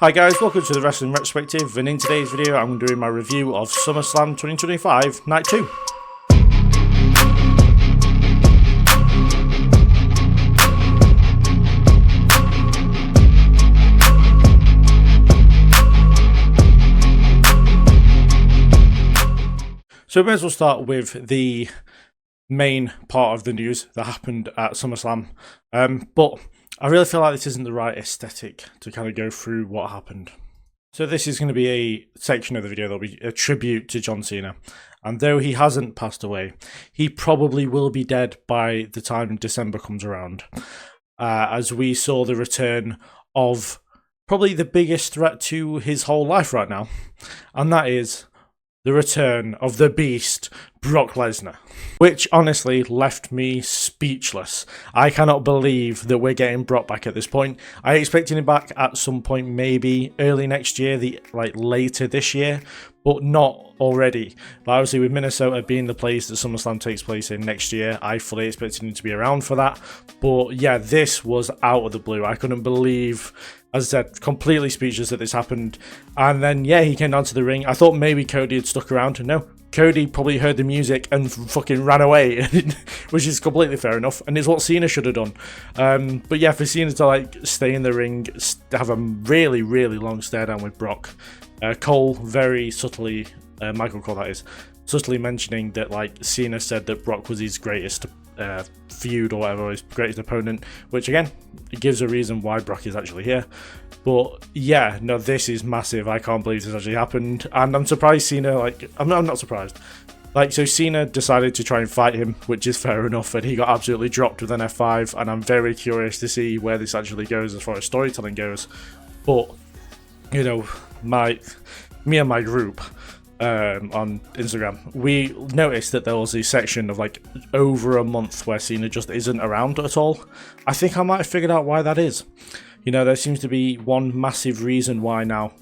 Hi guys, welcome to the Wrestling Retrospective, and in today's video I'm doing my review of SummerSlam 2025 Night 2. So we may as well start with the main part of the news that happened at SummerSlam, but I really feel like this isn't the right aesthetic to kind of go through what happened. So this is going to be a section of the video that'll be a tribute to John Cena. And though he hasn't passed away, he probably will be dead by the time December comes around. As we saw the return of probably the biggest threat to his whole life right now. And that is the return of the Beast, Brock Lesnar. Which honestly left me speechless. I cannot believe that we're getting Brock back at this point. I expected him back at some point, maybe early next year, later this year, but not already. But obviously with Minnesota being the place that SummerSlam takes place in next year, I fully expected him to be around for that. But yeah, this was out of the blue. I couldn't believe, as I said, completely speechless that this happened. And then yeah, he came down to the ring. I thought maybe Cody had stuck around. No, Cody probably heard the music and fucking ran away, which is completely fair enough, and it's what Cena should have done. But yeah, for Cena to stay in the ring, have a really, really long stare down with Brock. Cole very subtly, Michael Cole that is, subtly mentioning that Cena said that Brock was his greatest feud or whatever, his greatest opponent, which again, it gives a reason why Brock is actually here. But yeah, no, this is massive. I can't believe this actually happened, and I'm surprised Cena, I'm not surprised. So Cena decided to try and fight him, which is fair enough, and he got absolutely dropped with an F5, and I'm very curious to see where this actually goes as far as storytelling goes. But, you know, me and my group on Instagram, we noticed that there was a section of over a month where Cena just isn't around at all. I think I might have figured out why that is. You know, there seems to be one massive reason why now.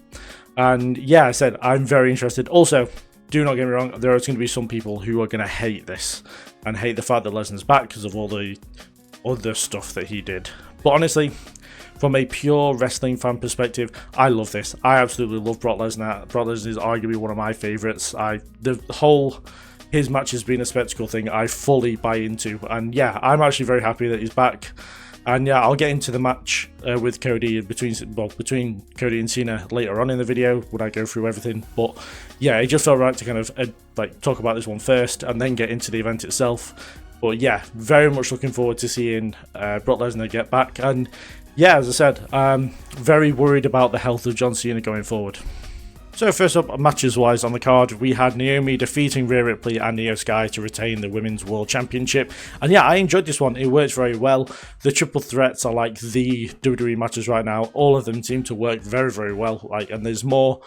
And yeah, I said, I'm very interested. Also, do not get me wrong, there is going to be some people who are going to hate this and hate the fact that Lesnar's back because of all the other stuff that he did. But honestly, from a pure wrestling fan perspective, I love this. I absolutely love Brock Lesnar. Brock Lesnar is arguably one of my favourites. His match has been a spectacle thing I fully buy into. And yeah, I'm actually very happy that he's back. And yeah, I'll get into the match with Cody between Cody and Cena later on in the video when I go through everything. But yeah, it just felt right to kind of talk about this one first and then get into the event itself. But yeah, very much looking forward to seeing Brock Lesnar get back. And yeah, as I said, I'm very worried about the health of John Cena going forward. So first up, matches-wise on the card, we had Naomi defeating Rhea Ripley and Io Sky to retain the Women's World Championship. And yeah, I enjoyed this one. It works very well. The triple threats are like the WWE matches right now. All of them seem to work very, very well. And there's more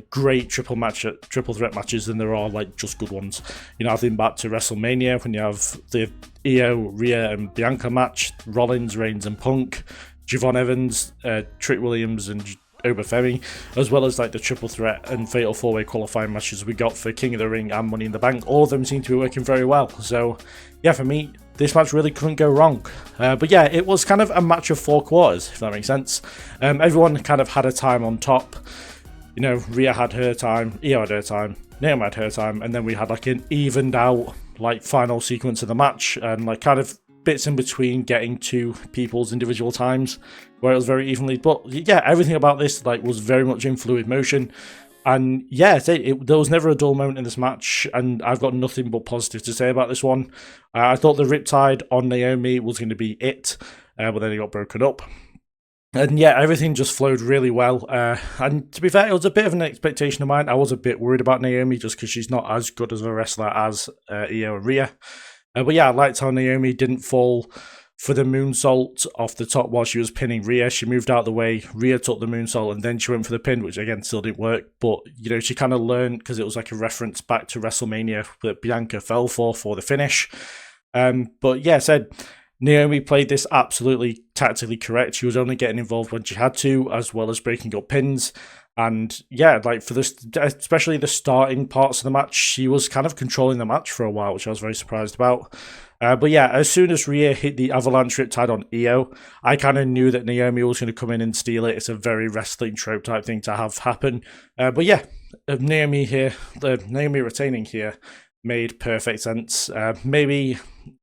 great triple threat matches than there are just good ones. You know, I think back to WrestleMania when you have the Io, Rhea, and Bianca match, Rollins, Reigns, and Punk, Javon Evans, Trick Williams, and Obafemi, as well as the triple threat and fatal four-way qualifying matches we got for King of the Ring and Money in the Bank. All of them seem to be working very well. So yeah, for me, this match really couldn't go wrong. But yeah, it was kind of a match of four quarters, if that makes sense. Everyone kind of had a time on top. You know, Rhea had her time, Io had her time, Naomi had her time, and then we had an evened out final sequence of the match, and kind of bits in between getting to people's individual times where it was very evenly. But yeah, everything about this was very much in fluid motion. And yeah, there was never a dull moment in this match, and I've got nothing but positive to say about this one. I thought the Riptide on Naomi was going to be it, but then it got broken up. And yeah, everything just flowed really well. And to be fair, it was a bit of an expectation of mine. I was a bit worried about Naomi just because she's not as good as a wrestler as Io and Rhea. But yeah, I liked how Naomi didn't fall for the moonsault off the top while she was pinning Rhea. She moved out of the way, Rhea took the moonsault, and then she went for the pin, which again still didn't work. But you know, she kind of learned, because it was a reference back to WrestleMania that Bianca fell for the finish. But yeah, Naomi played this absolutely tactically correct. She was only getting involved when she had to, as well as breaking up pins. And yeah, for this, especially the starting parts of the match, she was kind of controlling the match for a while, which I was very surprised about. But yeah, as soon as Rhea hit the Avalanche Riptide on Io, I kind of knew that Naomi was going to come in and steal it. It's a very wrestling trope type thing to have happen. But yeah, Naomi retaining here made perfect sense. Maybe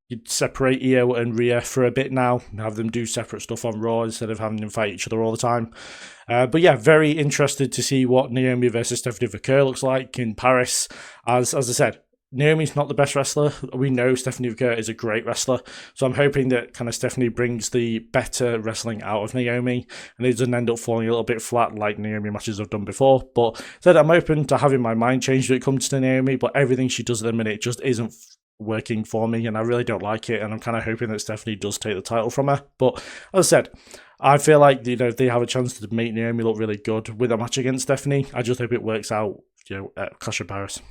you'd separate Io and Rhea for a bit now, have them do separate stuff on Raw instead of having them fight each other all the time. But yeah, very interested to see what Naomi versus Stephanie Vaquer looks like in Paris. As I said, Naomi's not the best wrestler. We know Stephanie Vaquer is a great wrestler. So I'm hoping that kind of Stephanie brings the better wrestling out of Naomi and it doesn't end up falling a little bit flat like Naomi matches have done before. But said I'm open to having my mind changed when it comes to Naomi, but everything she does at the minute just isn't working for me and I really don't like it. And I'm kind of hoping that Stephanie does take the title from her. But as I said, I feel like, they have a chance to make Naomi look really good with a match against Stephanie. I just hope it works out, at Clash of Paris.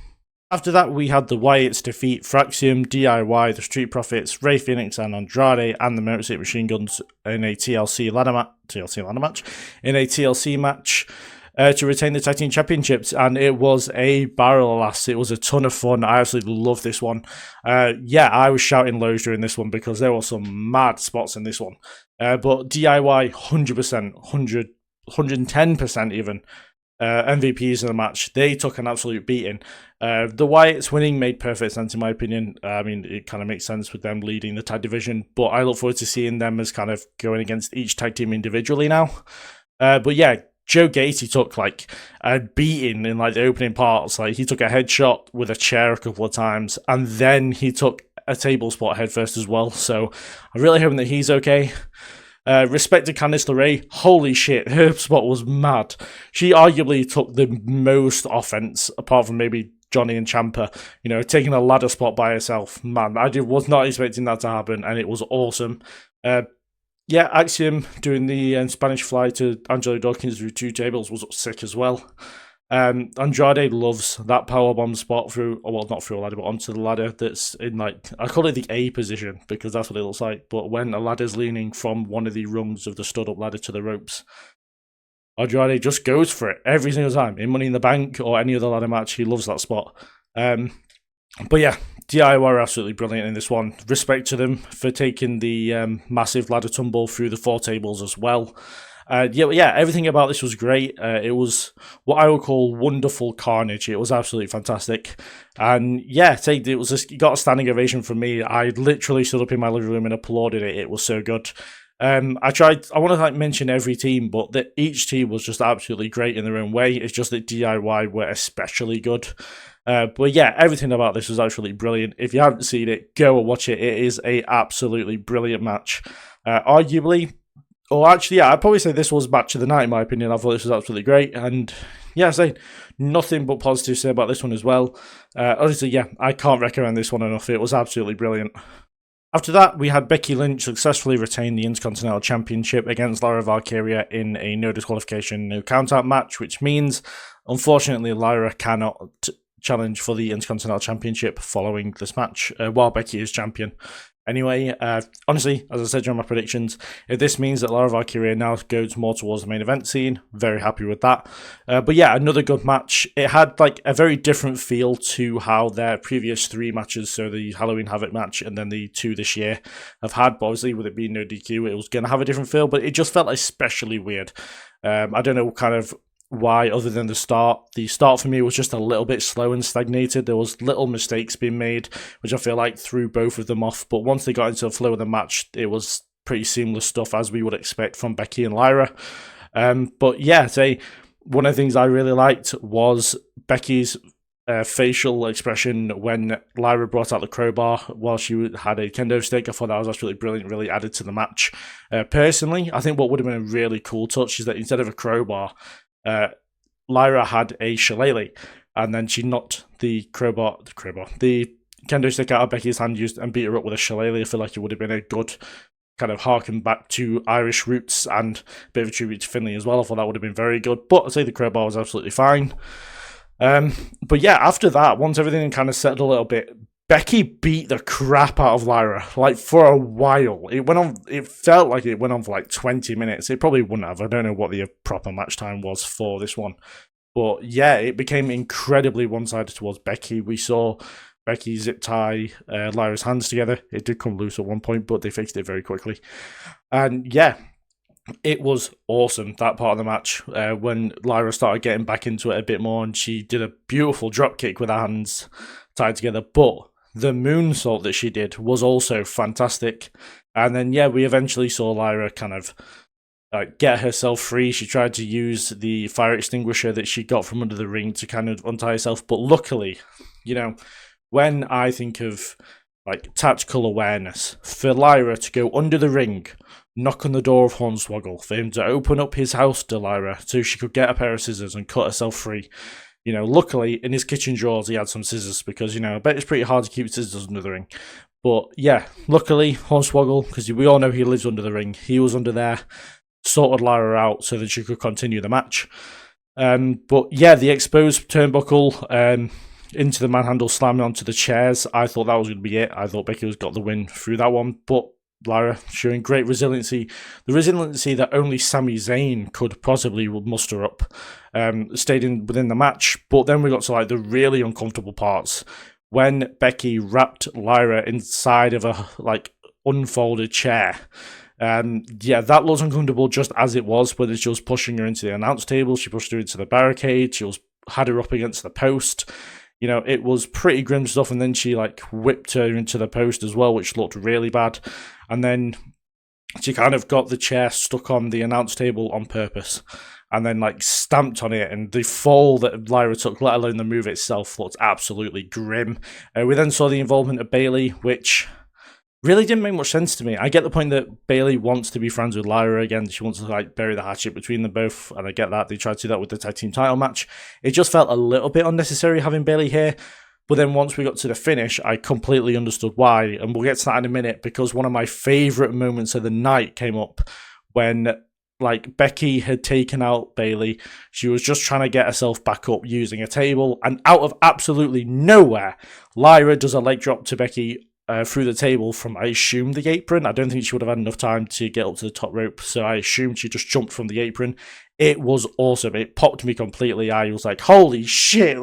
After that, we had the Wyatts defeat Fraxiom, DIY, the Street Profits, Rey Fenix and Andrade, and the Motor City Machine Guns in a TLC ladder match to retain the Tag Team Championships, and it was a barrel lass. It was a ton of fun. I absolutely love this one. I was shouting lows during this one because there were some mad spots in this one. But DIY, 100%, 110% even. MVPs in the match. They took an absolute beating. The Wyatts winning made perfect sense in my opinion. I mean, it kind of makes sense with them leading the tag division, but I look forward to seeing them as kind of going against each tag team individually now. But yeah, Joe Gacy took like a beating in like the opening parts. Like he took a headshot with a chair a couple of times, and then he took a table spot headfirst as well. So I'm really hoping that he's okay. Respect to Candice LeRae, holy shit, her spot was mad. She arguably took the most offense, apart from maybe Johnny and Ciampa, taking a ladder spot by herself. Man, I was not expecting that to happen, and it was awesome. Axiom doing the Spanish fly to Angelo Dawkins through 2 tables was sick as well. Andrade loves that powerbomb spot not through a ladder, but onto the ladder that's in I call it the A position because that's what it looks like, but when a ladder's leaning from one of the rungs of the stood up ladder to the ropes, Andrade just goes for it every single time. In Money in the Bank or any other ladder match, he loves that spot. But yeah, DIY were absolutely brilliant in this one. Respect to them for taking the massive ladder tumble through the 4 tables as well. Everything about this was great. It was what I would call wonderful carnage. It was absolutely fantastic. And yeah, it got a standing ovation from me. I literally stood up in my living room and applauded it. It was so good. I want to mention every team, but each team was just absolutely great in their own way. It's just that DIY were especially good. But yeah, everything about this was absolutely brilliant. If you haven't seen it, go and watch it. It is a absolutely brilliant match. I'd probably say this was match of the night in my opinion. I thought this was absolutely great, and yeah, nothing but positive to say about this one as well. Honestly, I can't recommend this one enough. It was absolutely brilliant. After that, we had Becky Lynch successfully retain the Intercontinental Championship against Lyra Valkyria in a no disqualification, no countout match, which means, unfortunately, Lyra cannot challenge for the Intercontinental Championship following this match, while Becky is champion. Anyway, honestly, as I said during my predictions, if this means that Lyra Valkyria now goes more towards the main event scene, very happy with that. But yeah, another good match. It had a very different feel to how their previous 3 matches, so the Halloween Havoc match and then the 2 this year, have had. But obviously, with it being no DQ, it was going to have a different feel, but it just felt especially weird. I don't know kind of why, other than the start. The start for me was just a little bit slow and stagnated. There was little mistakes being made, which I feel like threw both of them off. But once they got into the flow of the match, it was pretty seamless stuff as we would expect from Becky and Lyra. But yeah, one of the things I really liked was Becky's facial expression when Lyra brought out the crowbar while she had a kendo stick. I thought that was absolutely brilliant, really added to the match. Personally, I think what would have been a really cool touch is that instead of a crowbar, Lyra had a shillelagh, and then she knocked the kendo stick out of Becky's hand and beat her up with a shillelagh. I feel like it would have been a good kind of harken back to Irish roots and a bit of a tribute to Finlay as well. I thought that would have been very good, but I'd say the crowbar was absolutely fine. But yeah, after that, once everything kind of settled a little bit, Becky beat the crap out of Lyra, for a while. It felt like it went on for 20 minutes. It probably wouldn't have. I don't know what the proper match time was for this one. But yeah, it became incredibly one-sided towards Becky. We saw Becky zip tie Lyra's hands together. It did come loose at one point, but they fixed it very quickly. And yeah, it was awesome, that part of the match, when Lyra started getting back into it a bit more, and she did a beautiful drop kick with her hands tied together. But the moonsault that she did was also fantastic. And then, yeah, we eventually saw Lyra kind of get herself free. She tried to use the fire extinguisher that she got from under the ring to kind of untie herself. But luckily, you know, when I think of like tactical awareness, for Lyra to go under the ring, knock on the door of Hornswoggle, for him to open up his house to Lyra so she could get a pair of scissors and cut herself free. You know, luckily, in his kitchen drawers, he had some scissors because, you know, I bet it's pretty hard to keep scissors under the ring. But, yeah, luckily, Hornswoggle, because we all know he lives under the ring, he was under there, sorted Lyra out so that she could continue the match. But, yeah, the exposed turnbuckle into the manhandle slamming onto the chairs, I thought that was going to be it. I thought Becky got the win through that one, but Lyra showing great resiliency, the resiliency that only Sami Zayn could possibly muster up, stayed within the match. But then we got to like the really uncomfortable parts when Becky wrapped Lyra inside of a like unfolded chair. Yeah, that was uncomfortable just as it was, but she was pushing her into the announce table, she pushed her into the barricade, had her up against the post. You know, it was pretty grim stuff, and then she like whipped her into the post as well, which looked really bad. And then she kind of got the chair stuck on the announce table on purpose, and then like stamped on it. And the fall that Lyra took, let alone the move itself, looked absolutely grim. We then saw the involvement of Bayley, which really didn't make much sense to me. I get the point that Bayley wants to be friends with Lyra again. She wants to like bury the hatchet between them both, and I get that. They tried to do that with the tag team title match. It just felt a little bit unnecessary having Bayley here. But then once we got to the finish, I completely understood why, and we'll get to that in a minute, because one of my favourite moments of the night came up when like Becky had taken out Bayley. She was just trying to get herself back up using a table, and out of absolutely nowhere, Lyra does a leg drop to Becky through the table from, I assume, the apron. I don't think she would have had enough time to get up to the top rope, so I assumed she just jumped from the apron. It was awesome. It popped me completely. I was like, holy shit.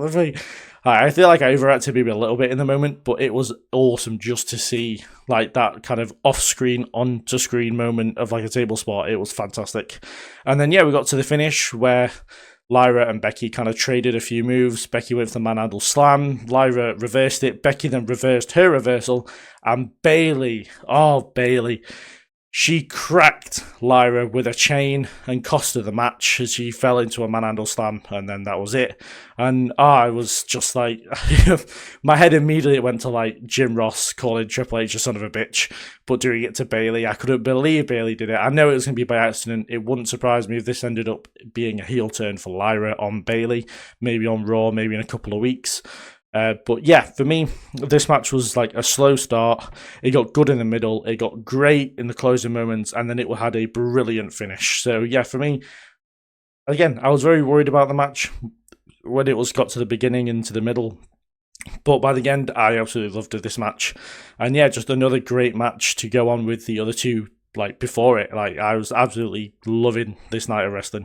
I feel like I overacted maybe a little bit in the moment, but it was awesome just to see like that kind of off-screen, on-to-screen moment of like a table spot. It was fantastic. And then, yeah, we got to the finish where Lyra and Becky kind of traded a few moves. Becky went for the manhandle slam. Lyra reversed it. Becky then reversed her reversal. And Bayley, she cracked Lyra with a chain and cost her the match as she fell into a manhandle slam, and then that was it. And I was just like, my head immediately went to like Jim Ross calling Triple H a son of a bitch, but doing it to Bayley. I couldn't believe Bayley did it. I know it was going to be by accident. It wouldn't surprise me if this ended up being a heel turn for Lyra on Bayley, maybe on Raw, maybe in a couple of weeks. But yeah, for me, this match was like a slow start. It got good in the middle, it got great in the closing moments, and then it had a brilliant finish. So yeah, for me, again, I was very worried about the match when it got to the beginning and to the middle. But by the end, I absolutely loved this match. And yeah, just another great match to go on with the other two like before it. Like, I was absolutely loving this night of wrestling.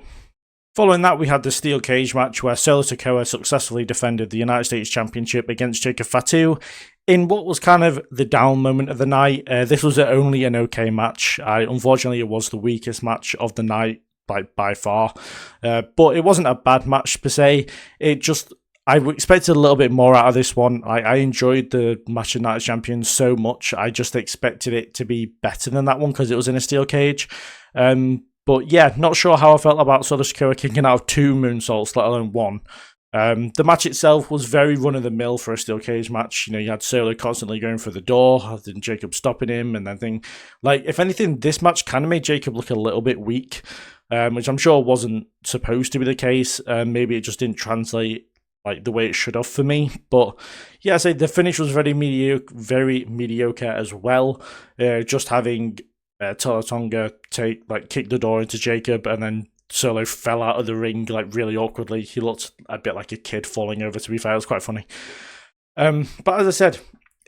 Following that, we had the steel cage match where Solo Sikoa successfully defended the United States Championship against Jacob Fatu in what was kind of the down moment of the night. This was only an okay match. Unfortunately, it was the weakest match of the night by far. But it wasn't a bad match per se. I expected a little bit more out of this one. I enjoyed the match of Night of Champions so much. I just expected it to be better than that one because it was in a steel cage. But yeah, not sure how I felt about Solo Sikoa kicking out of 2 moonsaults, let alone 1. The match itself was very run-of-the-mill for a steel cage match. You know, you had Solo constantly going for the door, then Jacob stopping him, and then if anything, this match kind of made Jacob look a little bit weak, which I'm sure wasn't supposed to be the case. Maybe it just didn't translate like the way it should have for me. But yeah, I say the finish was very mediocre as well. Just having Tonga kick the door into Jacob, and then Solo fell out of the ring like really awkwardly. He looked a bit like a kid falling over, to be fair. It was quite funny. But as I said,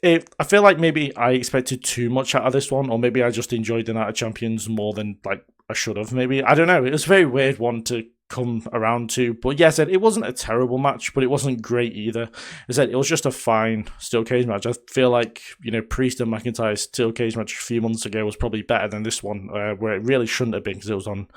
I feel like maybe I expected too much out of this one, or maybe I just enjoyed the Night of Champions more than like I should have. Maybe, I don't know. It was a very weird one to come around to. But yeah, I said it wasn't a terrible match, but it wasn't great either. I said it was just a fine steel cage match. I feel like, Priest and McIntyre's steel cage match a few months ago was probably better than this one, where it really shouldn't have been because it was on,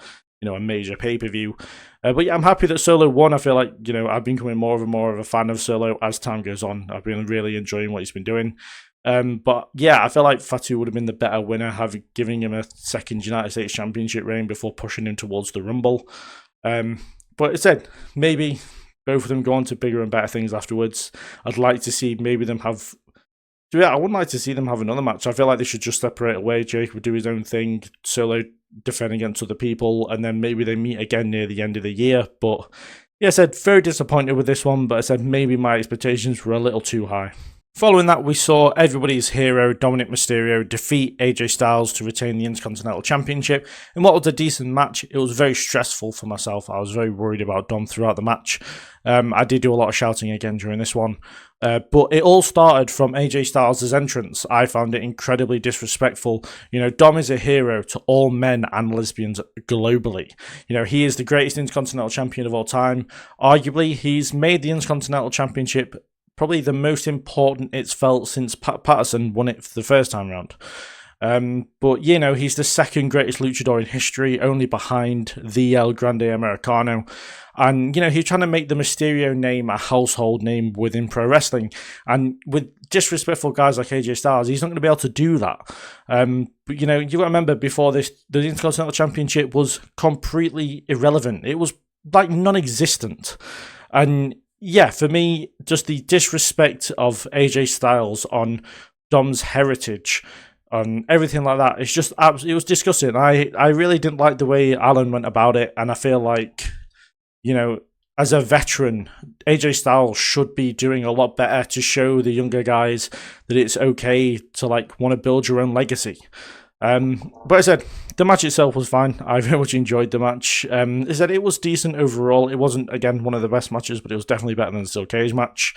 a major pay-per-view. But yeah, I'm happy that Solo won. I feel like, I've been becoming more of a fan of Solo as time goes on. I've been really enjoying what he's been doing. But yeah, I feel like Fatu would have been the better winner, giving him a second United States Championship reign before pushing him towards the Rumble. But it said maybe both of them go on to bigger and better things afterwards. I'd like to see maybe them have. Yeah, I wouldn't like to see them have another match. I feel like they should just separate away. Jake would do his own thing, Solo defend against other people, and then maybe they meet again near the end of the year. But yeah, I said very disappointed with this one, but I said maybe my expectations were a little too high. Following that, we saw everybody's hero, Dominic Mysterio, defeat AJ Styles to retain the Intercontinental Championship. In what was a decent match, it was very stressful for myself. I was very worried about Dom throughout the match. I did do a lot of shouting again during this one. But it all started from AJ Styles' entrance. I found it incredibly disrespectful. Dom is a hero to all men and lesbians globally. He is the greatest Intercontinental Champion of all time. Arguably, he's made the Intercontinental Championship probably the most important it's felt since Pat Patterson won it for the first time round. But, he's the second greatest luchador in history, only behind the El Grande Americano. And, he's trying to make the Mysterio name a household name within pro wrestling. And with disrespectful guys like AJ Styles, he's not going to be able to do that. But, you've got to remember, before this, the Intercontinental Championship was completely irrelevant. It was, non-existent. And yeah, for me, just the disrespect of AJ Styles on Dom's heritage, on everything like that, it's just it was disgusting. I really didn't like the way Alan went about it, and I feel like, as a veteran, AJ Styles should be doing a lot better to show the younger guys that it's okay to want to build your own legacy. But I said, the match itself was fine. I very much enjoyed the match. I said it was decent overall. It wasn't, again, one of the best matches, but it was definitely better than the Steel Cage match.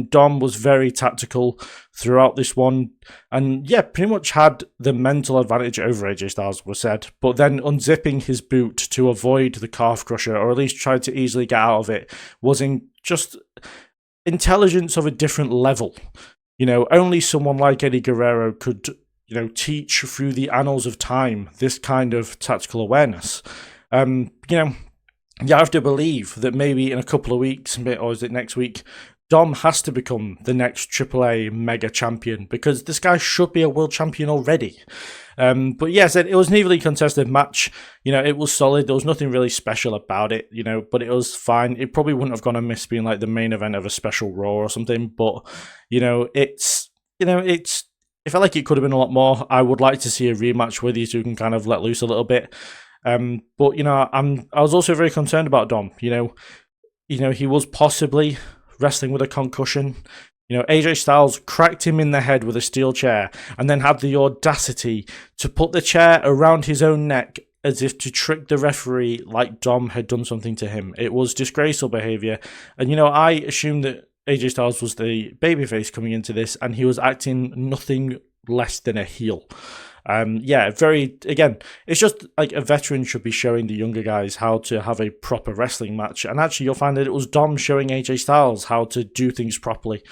Dom was very tactical throughout this one. And yeah, pretty much had the mental advantage over AJ Styles, was said. But then unzipping his boot to avoid the calf crusher, or at least tried to easily get out of it, was in just intelligence of a different level. Only someone like Eddie Guerrero could teach through the annals of time this kind of tactical awareness. You have to believe that maybe in a couple of weeks, or is it next week, Dom has to become the next AAA mega champion, because this guy should be a world champion already. But yes, it was an evenly contested match. It was solid. There was nothing really special about it, but it was fine. It probably wouldn't have gone amiss being the main event of a special Raw or something, but, it felt like it could have been a lot more. I would like to see a rematch where these two can kind of let loose a little bit. But I was also very concerned about Dom. He was possibly wrestling with a concussion. AJ Styles cracked him in the head with a steel chair and then had the audacity to put the chair around his own neck as if to trick the referee like Dom had done something to him. It was disgraceful behaviour. And, I assumed that AJ Styles was the babyface coming into this, and he was acting nothing less than a heel. It's just a veteran should be showing the younger guys how to have a proper wrestling match. And actually, you'll find that it was Dom showing AJ Styles how to do things properly.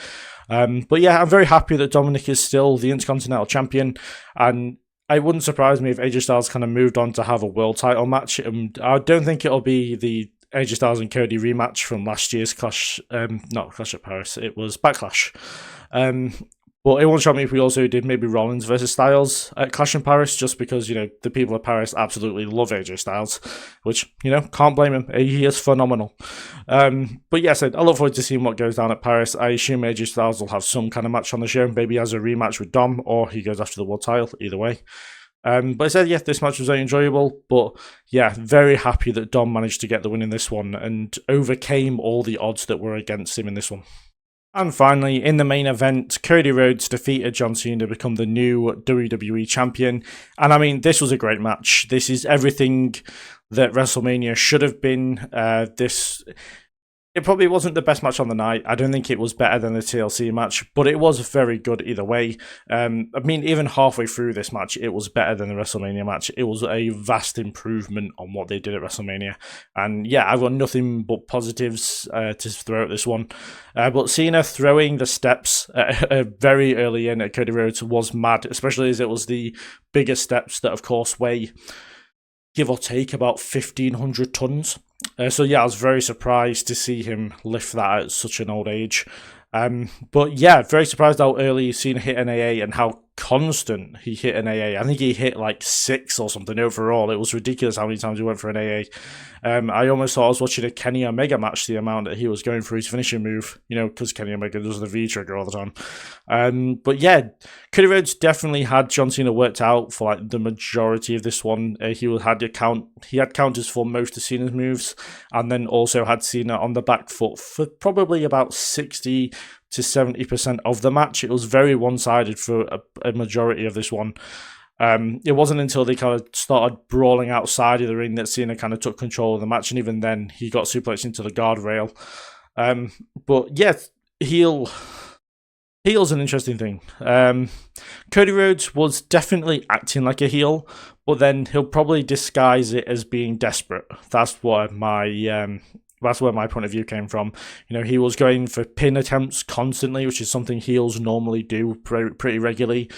But yeah, I'm very happy that Dominic is still the Intercontinental Champion, and it wouldn't surprise me if AJ Styles kind of moved on to have a world title match. I don't think it'll be the AJ Styles and Cody rematch from last year's Clash, not Clash at Paris, it was Backlash. But it won't shock me if we also did maybe Rollins versus Styles at Clash in Paris, just because, the people of Paris absolutely love AJ Styles, which, can't blame him. He is phenomenal. But yes, I look forward to seeing what goes down at Paris. I assume AJ Styles will have some kind of match on the show, maybe as a rematch with Dom, or he goes after the world title, either way. But I said, this match was very enjoyable, but yeah, very happy that Dom managed to get the win in this one and overcame all the odds that were against him in this one. And finally, in the main event, Cody Rhodes defeated John Cena to become the new WWE champion. And this was a great match. This is everything that WrestleMania should have been. It probably wasn't the best match on the night. I don't think it was better than the TLC match, but it was very good either way. I mean, even halfway through this match, it was better than the WrestleMania match. It was a vast improvement on what they did at WrestleMania. And yeah, I've got nothing but positives to throw at this one. But Cena throwing the steps very early in at Cody Rhodes was mad, especially as it was the bigger steps that, of course, weigh, give or take, about 1,500 tons. So yeah, I was very surprised to see him lift that at such an old age. But yeah, very surprised how early you've seen hit an AA and how constant he hit an AA. I think he hit like 6 or something overall. It was ridiculous how many times he went for an AA. I almost thought I was watching a Kenny Omega match, the amount that he was going for his finishing move, because Kenny Omega does the V trigger all the time. But yeah, Cody Rhodes definitely had John Cena worked out for like the majority of this one. He had counters for most of Cena's moves, and then also had Cena on the back foot for probably about 60 to 70% of the match. It was very one-sided for a majority of this one. It wasn't until they kind of started brawling outside of the ring that Cena kind of took control of the match, and even then he got suplexed into the guardrail. But yeah, heel's an interesting thing. Cody Rhodes was definitely acting like a heel, but then he'll probably disguise it as being desperate. That's where my point of view came from. He was going for pin attempts constantly, which is something heels normally do pretty regularly.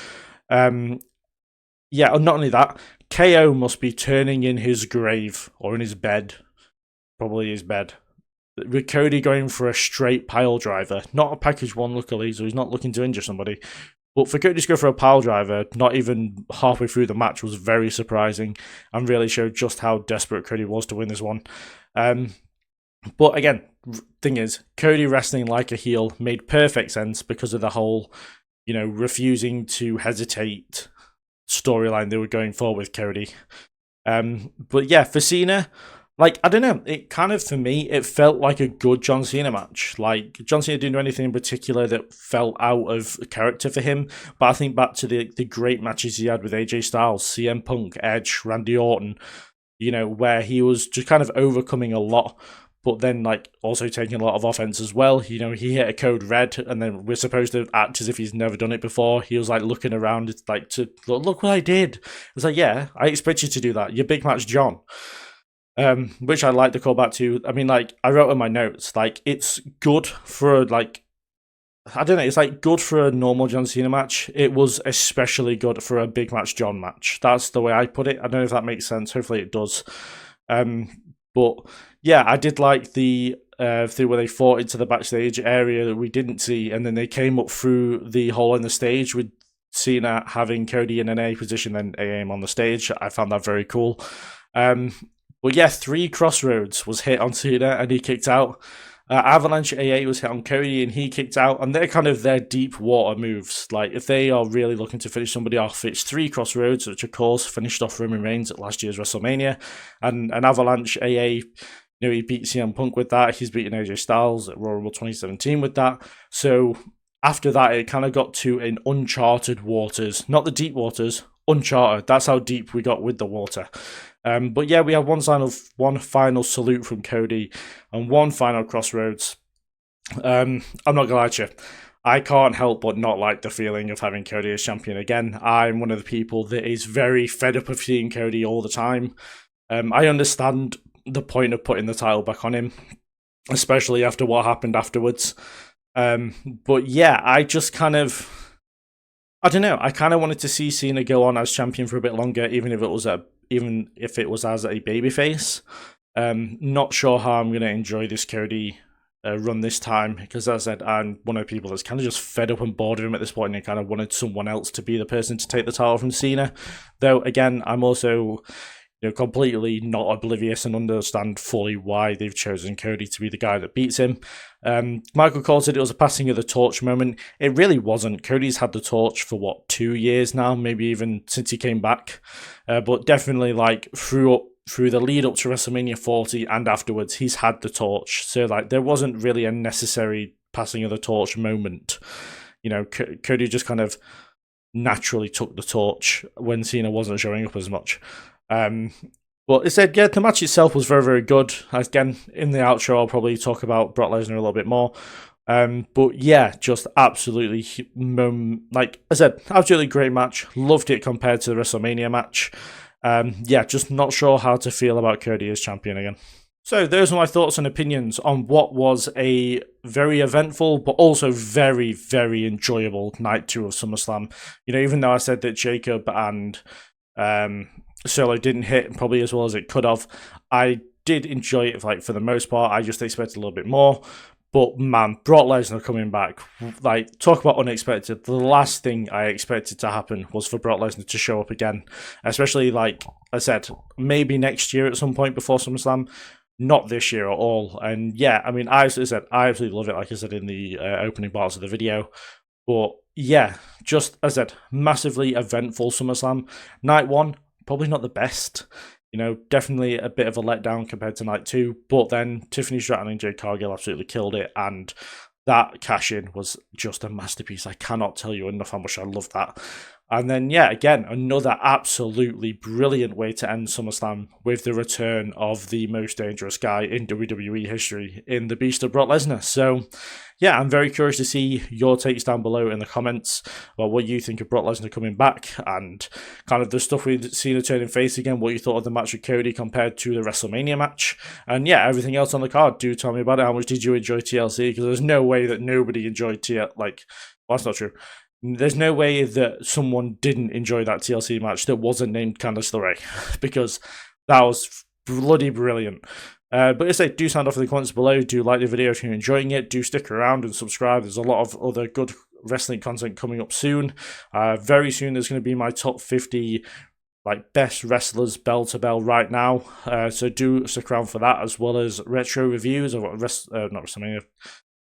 Yeah, not only that, KO must be turning in his grave or in his bed, probably his bed, with Cody going for a straight pile driver, not a package one, luckily, so he's not looking to injure somebody. But for Cody to go for a pile driver, not even halfway through the match, was very surprising and really showed just how desperate Cody was to win this one. But again, thing is, Cody wrestling like a heel made perfect sense because of the whole, refusing to hesitate storyline they were going for with Cody. But yeah, for Cena, like, I don't know, it kind of, for me, it felt like a good John Cena match. Like, John Cena didn't do anything in particular that felt out of character for him, but I think back to the great matches he had with AJ Styles, CM Punk, Edge, Randy Orton, where he was just kind of overcoming a lot, but then like also taking a lot of offense as well. He hit a code red, and then we're supposed to act as if he's never done it before. He was like looking around, like, to look what I did. It's like, yeah, I expect you to do that. Your big match, John. Which I like to call back to. I mean, like, I wrote in my notes, like, it's good for like, I don't know, it's like good for a normal John Cena match. It was especially good for a big match John match. That's the way I put it. I don't know if that makes sense. Hopefully it does. But yeah, I did like the thing where they fought into the backstage area that we didn't see, and then they came up through the hole in the stage with Cena having Cody in an A position, then AM on the stage. I found that very cool. But yeah, 3 crossroads was hit on Cena and he kicked out. Avalanche AA was hit on Cody and he kicked out, and they're kind of their deep water moves. Like, if they are really looking to finish somebody off, it's 3 crossroads, which of course finished off Roman Reigns at last year's WrestleMania, and an Avalanche AA, he beat CM Punk with that. He's beaten AJ Styles at Royal Rumble 2017 with that. So after that, it kind of got to an uncharted waters, not the deep waters, uncharted. That's how deep we got with the water. But yeah, we have one final salute from Cody and one final crossroads. I'm not gonna lie to you, I can't help but not like the feeling of having Cody as champion again. I'm one of the people that is very fed up of seeing Cody all the time. I understand the point of putting the title back on him, especially after what happened afterwards. But yeah, I just kind of, I don't know, I kind of wanted to see Cena go on as champion for a bit longer, even if it was as a babyface. Not sure how I'm going to enjoy this Cody run this time, because as I said, I'm one of the people that's kind of just fed up and bored of him at this point, and I kind of wanted someone else to be the person to take the title from Cena. Though, again, I'm also completely not oblivious and understand fully why they've chosen Cody to be the guy that beats him. Michael Cole said it was a passing of the torch moment. It really wasn't. Cody's had the torch for 2 years now, maybe even since he came back. But definitely, like, through the lead up to WrestleMania 40 and afterwards, he's had the torch. So, like, there wasn't really a necessary passing of the torch moment. Cody just kind of naturally took the torch when Cena wasn't showing up as much. But it said, yeah, the match itself was very, very good. Again, in the outro, I'll probably talk about Brock Lesnar a little bit more. But yeah, just absolutely, like I said, absolutely great match. Loved it compared to the WrestleMania match. Yeah, just not sure how to feel about Cody as champion again. So those are my thoughts and opinions on what was a very eventful, but also very, very enjoyable night 2 of SummerSlam. You know, even though I said that Jacob and Solo didn't hit probably as well as it could have, I did enjoy it, like, for the most part. I just expected a little bit more. But man, Brock Lesnar coming back, like, talk about unexpected. The last thing I expected to happen was for Brock Lesnar to show up again. Especially, like I said, maybe next year at some point before SummerSlam. Not this year at all. And yeah, I mean, I absolutely love it, like I said in the opening parts of the video. But yeah, just as I said, massively eventful SummerSlam. Night 1, probably not the best. You know, definitely a bit of a letdown compared to night 2. But then Tiffany Stratton and Jade Cargill absolutely killed it. And that cash-in was just a masterpiece. I cannot tell you enough how much I love that. And then, yeah, again, another absolutely brilliant way to end SummerSlam with the return of the most dangerous guy in WWE history in the Beast of Brock Lesnar. So, yeah, I'm very curious to see your takes down below in the comments about what you think of Brock Lesnar coming back and kind of the stuff we've seen her turning face again, what you thought of the match with Cody compared to the WrestleMania match. And, yeah, everything else on the card. Do tell me about it. How much did you enjoy TLC? Because there's no way that nobody enjoyed TLC. Like, well, that's not true. There's no way that someone didn't enjoy that TLC match that wasn't named Candice LeRae, because that was bloody brilliant. But as I say, do sound off in the comments below. Do like the video if you're enjoying it. Do stick around and subscribe. There's a lot of other good wrestling content coming up soon. Very soon there's going to be my top 50 like best wrestlers bell to bell right now. So do stick around for that, as well as retro reviews of not WrestleMania.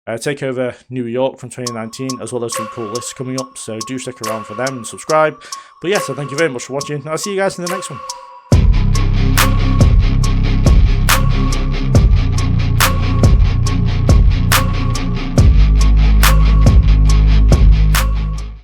TakeOver New York from 2019, as well as some cool lists coming up, so do stick around for them and subscribe. But yeah, so thank you very much for watching, and I'll see you guys in the next one.